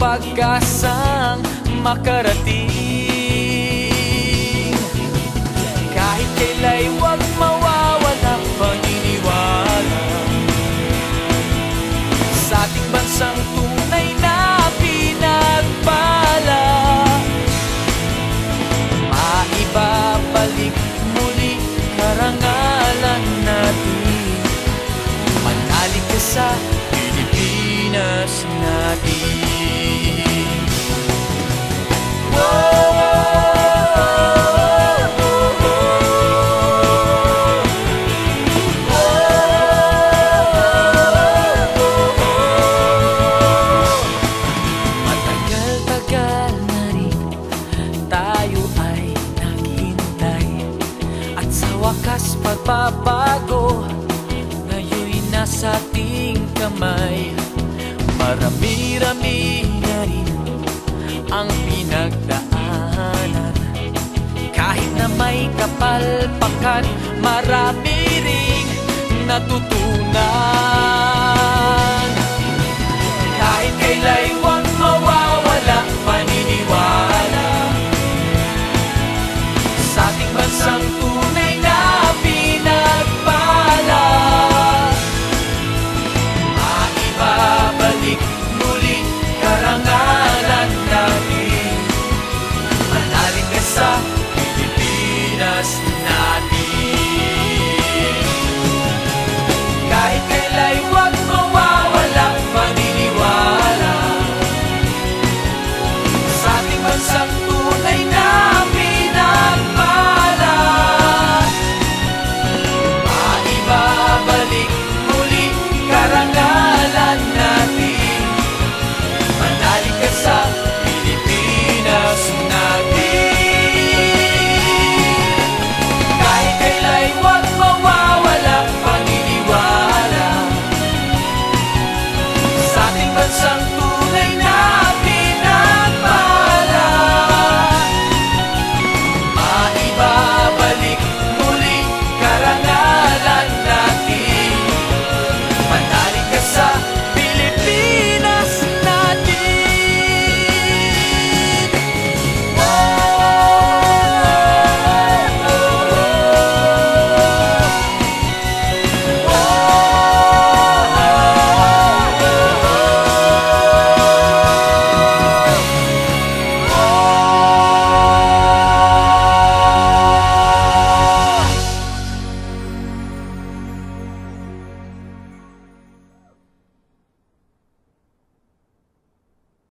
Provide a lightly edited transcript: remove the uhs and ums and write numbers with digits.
pag-asang makarating. Kahit kaila'y huwag mawawalang paniniwala sa ating bansang tunay na pinagpala. Maibabalik muli karangalan natin, manalig ka sa Pilipinas natin. Matagal-tagal na rin tayo ay naghintay, at sa wakas pagbabago ngayon'y nasa ating kamay. Marami-rami na rin ang pinagdaanan, kahit na may kapalpakan, marami ring natutunan. Kahit kaila'y